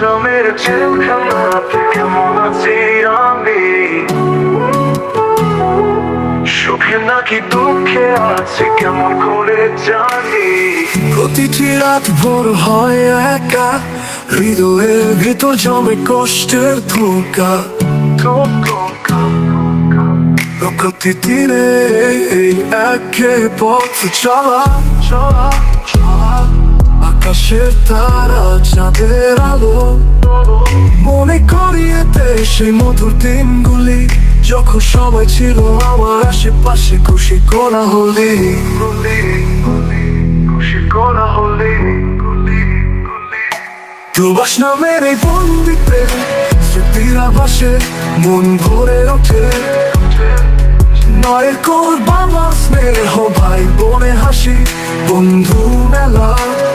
নামের জেলখানাতে কেমন আছি আমি, সুখে নাকি দুঃখে আছি কেমন করে জানি। প্রতিটি রাত ভোর হয় একা, হৃদয়ের ভিতর জমে কষ্টের ধোঁকা। প্রতিদিনে এই একে পথ চলা, আকাশের তারা চাঁদের আলো মনে করিয়ে দেয় সেই মধুর দিনগুলি, যখন সবাই ছিল আমার আশেপাশে খুশি কোলাহলে, খুশি কোলাহলে। প্রবাস নামের এই বন্দিতে স্মৃতির আভাসে মন ভরে ওঠে। মায়ের কোল, বাবার স্নেহ, ভাই বোনে হাসি, বন্ধু মেলা।